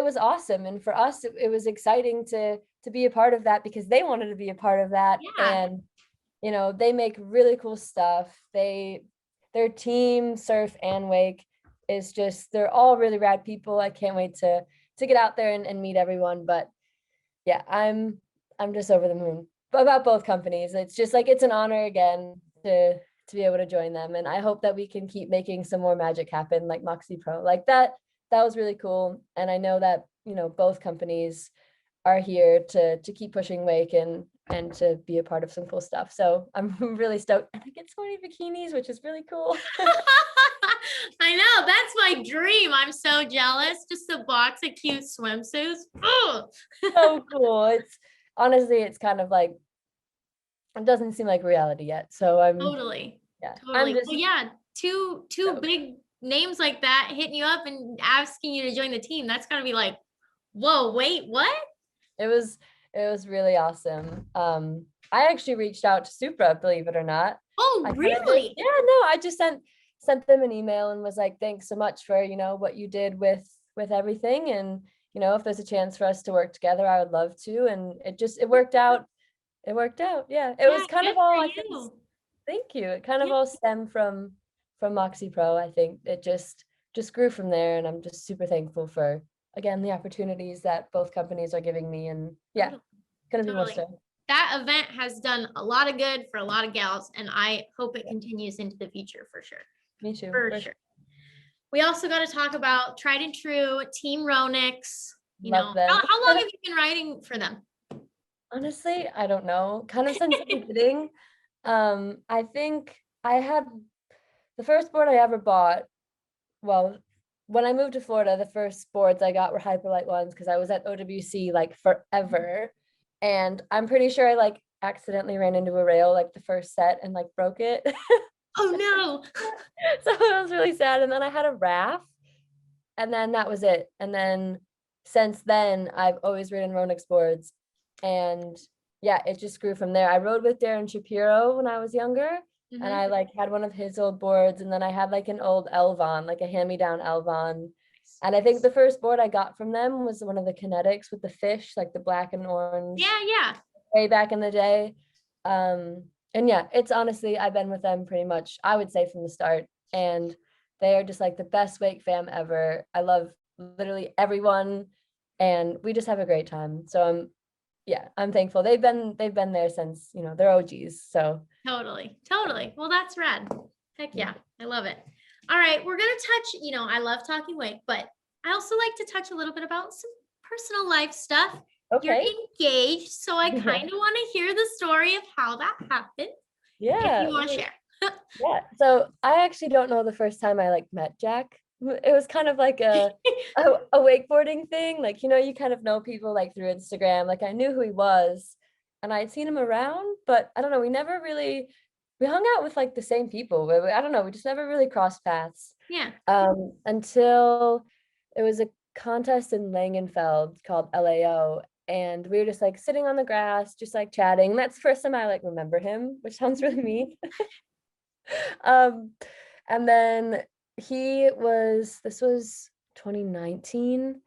was awesome, and for us it was exciting to be a part of that, because they wanted to be a part of that. Yeah. And you know, they make really cool stuff. Their team, surf and wake, is just, they're all really rad people. I can't wait to get out there and meet everyone. But yeah, I'm just over the moon about both companies. It's just like, it's an honor again to be able to join them, and I hope that we can keep making some more magic happen, like Moxie Pro. Like that was really cool, and I know that, you know, both companies are here to keep pushing wake and to be a part of some cool stuff. So I'm really stoked. I get so many bikinis, which is really cool. I know, that's my dream. I'm so jealous. Just a box of cute swimsuits. Oh, So cool. It's honestly, it's kind of like, it doesn't seem like reality yet. So I'm totally. yeah. Totally. I'm just Well, yeah, two stoked. big names like that hitting you up and asking you to join the team. That's gotta be like, whoa, wait, what? It was really awesome. I actually reached out to Supra, believe it or not. Oh, really? Yeah, no, I just sent them an email and was like, thanks so much for, you know, what you did with everything, and you know, if there's a chance for us to work together, I would love to. And it worked out. It worked out. Yeah, it was kind good of all, for I think. you. Thank you. It kind of Yeah. all stemmed from Moxie Pro. I think it just grew from there, and I'm just super thankful for, again, the opportunities that both companies are giving me. And yeah, gonna be more Totally. so. That event has done a lot of good for a lot of gals, and I hope it continues into the future for sure. Me too. For sure. We also got to talk about Tried and True, Team Ronix. You Love know, them. how long have you been riding for them? Honestly, I don't know. Kind of since the beginning. I think I had the first board I ever bought. Well, when I moved to Florida, the first boards I got were Hyperlight ones, because I was at OWC like forever. And I'm pretty sure I like accidentally ran into a rail like the first set and like broke it. Oh no. So it was really sad. And then I had a raft, and then that was it. And then since then, I've always ridden Ronix boards, and yeah, it just grew from there. I rode with Darren Shapiro when I was younger, and I like had one of his old boards, and then I had like an old Elvon, like a hand-me-down Elvon. And I think the first board I got from them was one of the Kinetics with the fish, like the black and orange. Yeah. Way back in the day. And yeah, it's honestly, I've been with them pretty much, I would say, from the start. And they are just like the best wake fam ever. I love literally everyone, and we just have a great time. So I'm thankful. They've been there since, they're OGs. So Totally. Well, that's rad. Heck yeah. I love it. All right, we're gonna touch, I love talking wake, but I also like to touch a little bit about some personal life stuff. okay. You're engaged, so I kind of want to hear the story of how that happened. Yeah. If you want to share. Yeah. So I actually don't know the first time I like met Jack. It was kind of like a wakeboarding thing. Like, you kind of know people like through Instagram. Like I knew who he was and I'd seen him around, but I don't know. We hung out with like the same people. I don't know. We just never really crossed paths. Yeah. Until it was a contest in Langenfeld called LAO. And we were just like sitting on the grass, just like chatting. That's the first time I like remember him, which sounds really mean. And then this was 2019.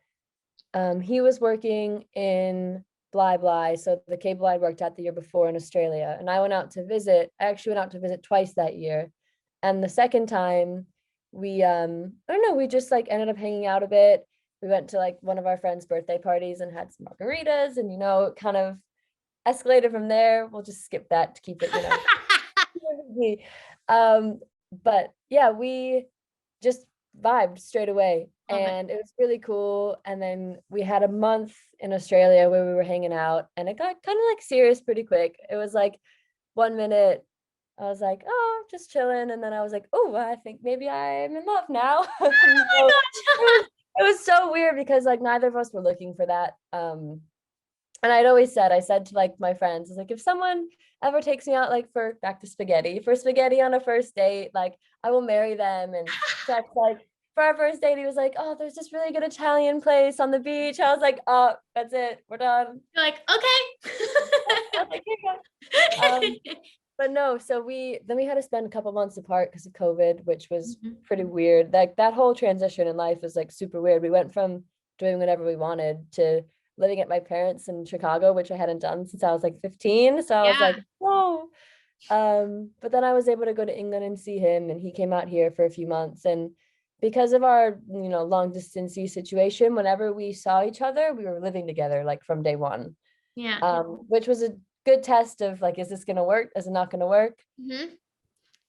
He was working in Bly, so the cable I worked at the year before in Australia. And I actually went out to visit twice that year. And the second time we just like ended up hanging out a bit. We went to like one of our friends' birthday parties and had some margaritas, and it kind of escalated from there. We'll just skip that to keep it, but yeah, we just vibed straight away, and it was really cool. And then we had a month in Australia where we were hanging out, and it got kind of like serious pretty quick. It was like 1 minute I was like, oh, just chilling, and then I was like, oh, I think maybe I'm in love now. Oh my gosh. It was so weird because like neither of us were looking for that. And I said to like my friends, I was like, if someone ever takes me out like for spaghetti on a first date, like I will marry them. And Jack's like, for our first date, he was like, oh, there's this really good Italian place on the beach. I was like, oh, that's it, we're done. You're like, okay. I was like, here you go. But no, so we had to spend a couple months apart because of COVID, which was pretty weird. Like that whole transition in life was like super weird. We went from doing whatever we wanted to living at my parents in Chicago, which I hadn't done since I was like 15. So I was like, whoa. But then I was able to go to England and see him, and he came out here for a few months. And because of our, long distance situation, whenever we saw each other, we were living together like from day one. Yeah. Which was a good test of like, is this gonna work? Is it not gonna work?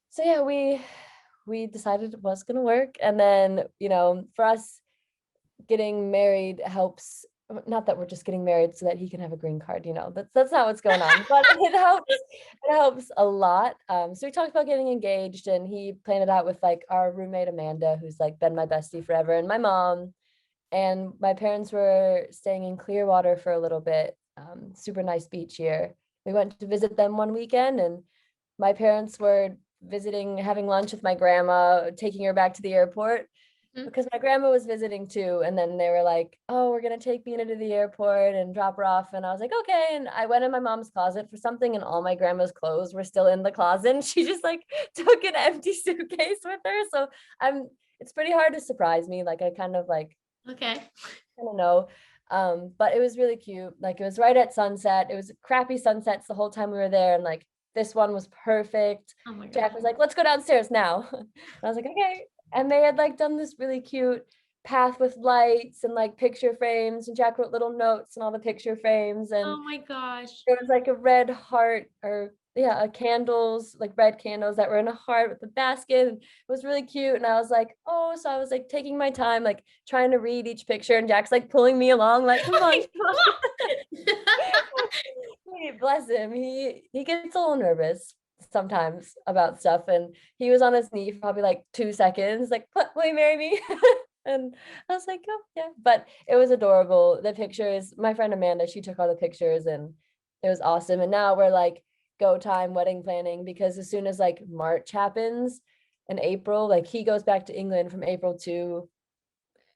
So yeah, we decided it was gonna work. And then, for us, getting married helps. Not that we're just getting married so that he can have a green card, that's not what's going on, but it helps a lot. So we talked about getting engaged, and he planned it out with like our roommate Amanda, who's like been my bestie forever, and my mom. And my parents were staying in Clearwater for a little bit. Super nice beach here. We went to visit them one weekend, and my parents were having lunch with my grandma, taking her back to the airport because my grandma was visiting too. And then they were like, oh, we're going to take Mina to the airport and drop her off. And I was like, okay. And I went in my mom's closet for something, and all my grandma's clothes were still in the closet. And she just like took an empty suitcase with her. So it's pretty hard to surprise me. Like I kind of like, okay. I don't know. But it was really cute. Like it was right at sunset. It was crappy sunsets the whole time we were there. And like this one was perfect. Oh my God. Jack was like, let's go downstairs now. And I was like, okay. And they had like done this really cute path with lights and like picture frames. And Jack wrote little notes in all the picture frames. And oh my gosh. there was like a red heart candles, like red candles that were in a heart with the basket. And it was really cute. And I was like, oh, so I was like taking my time, like trying to read each picture, and Jack's like pulling me along, like, come on. Bless him. He gets a little nervous sometimes about stuff. And he was on his knee for probably like 2 seconds, like, will you marry me? And I was like, oh yeah. But it was adorable. The pictures, my friend Amanda, she took all the pictures, and It was awesome. And now we're like go time wedding planning, because as soon as like March happens in April, like he goes back to England from April to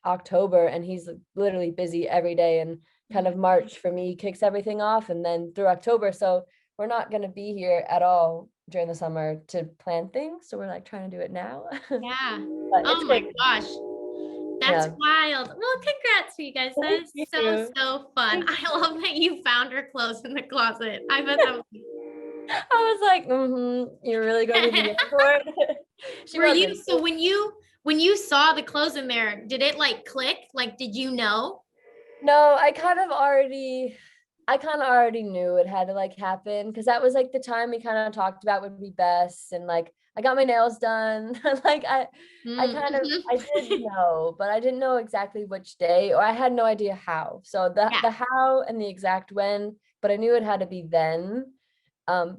October, and he's literally busy every day, and kind of March for me kicks everything off, and then through October. So we're not going to be here at all during the summer to plan things. So we're like trying to do it now. Yeah. But Oh it's my good. gosh. That's Yeah. wild. Well, congrats to you guys. That Thank is so, you. so fun. Thank I love that you found her clothes in the closet. I bet that was I was like, you're really going to be here for it? She Were you, wasn't. so when you saw the clothes in there, did it like click? Like, did you know? No, I kind of already knew it had to like happen, because that was like the time we kind of talked about would be best, and like I got my nails done. Like I kind of I did know, but I didn't know exactly which day, or I had no idea how. So the Yeah. the how and the exact when, but I knew it had to be then.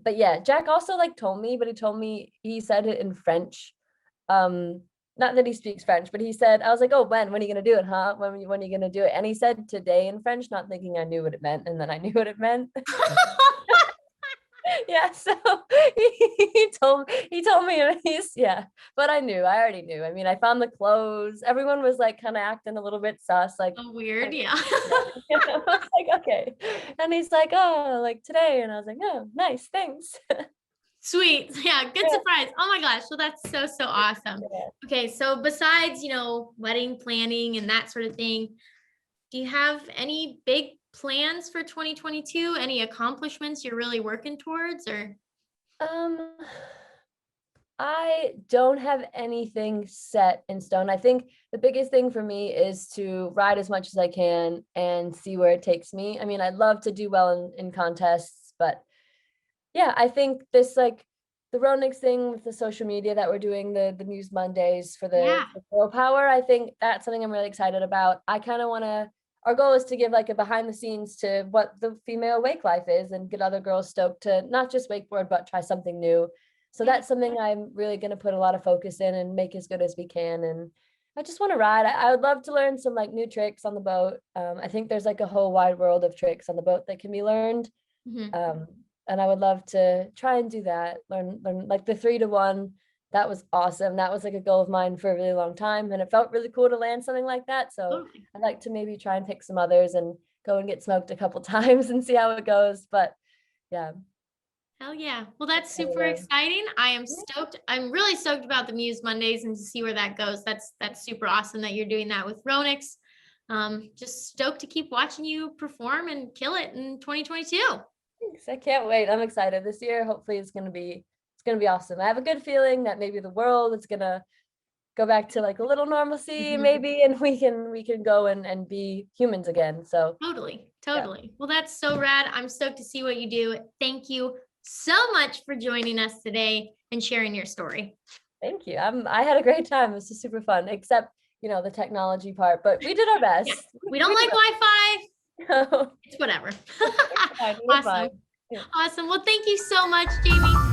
But yeah, Jack also like told me, but he said it in French. Not that he speaks French, but he said, I was like, oh, when are you gonna do it, huh? When are you gonna do it? And he said today in French, not thinking I knew what it meant, and then I knew what it meant. Yeah, so he told me, and but I already knew. I mean, I found the clothes. Everyone was like kind of acting a little bit sus, like Oh, weird. Yeah. I was like, okay. And he's like, oh, like today. And I was like, oh, nice, thanks. Sweet. Yeah. Good Yeah. surprise. Oh my gosh. Well, that's so, so awesome. Yeah. Okay. So besides, wedding planning and that sort of thing, do you have any big plans for 2022? Any accomplishments you're really working towards, or? Um, I don't have anything set in stone. I think the biggest thing for me is to ride as much as I can and see where it takes me. I mean, I'd love to do well in contests, but yeah, I think this like the Ronix thing with the social media that we're doing, the Muse Mondays for Yeah. the Girl Power, I think that's something I'm really excited about. I kind of want to, our goal is to give like a behind the scenes to what the female wake life is, and get other girls stoked to not just wakeboard, but try something new. So that's something I'm really going to put a lot of focus in and make as good as we can. And I just want to ride. I would love to learn some like new tricks on the boat. I think there's like a whole wide world of tricks on the boat that can be learned. Mhm. And I would love to try and do that. Learn like the 3-to-1. That was awesome. That was like a goal of mine for a really long time, and it felt really cool to land something like that. So Totally. I'd like to maybe try and pick some others and go and get smoked a couple times and see how it goes. But yeah. Hell yeah. Well, that's super Anyway. exciting. I am stoked. I'm really stoked about the Muse Mondays and to see where that goes. That's super awesome that you're doing that with Ronix. Just stoked to keep watching you perform and kill it in 2022. Thanks. I can't wait. I'm excited. This year, hopefully it's gonna be awesome. I have a good feeling that maybe the world is gonna go back to like a little normalcy, maybe, and we can go and be humans again. So Totally. Well, that's so rad. I'm stoked to see what you do. Thank you so much for joining us today and sharing your story. thank you. I had a great time. This was super fun, except the technology part, but we did our best. Yeah. We don't like Wi-Fi. No. It's whatever. It's fine. We're fine. Awesome. Awesome. Well, thank you so much, Jamie.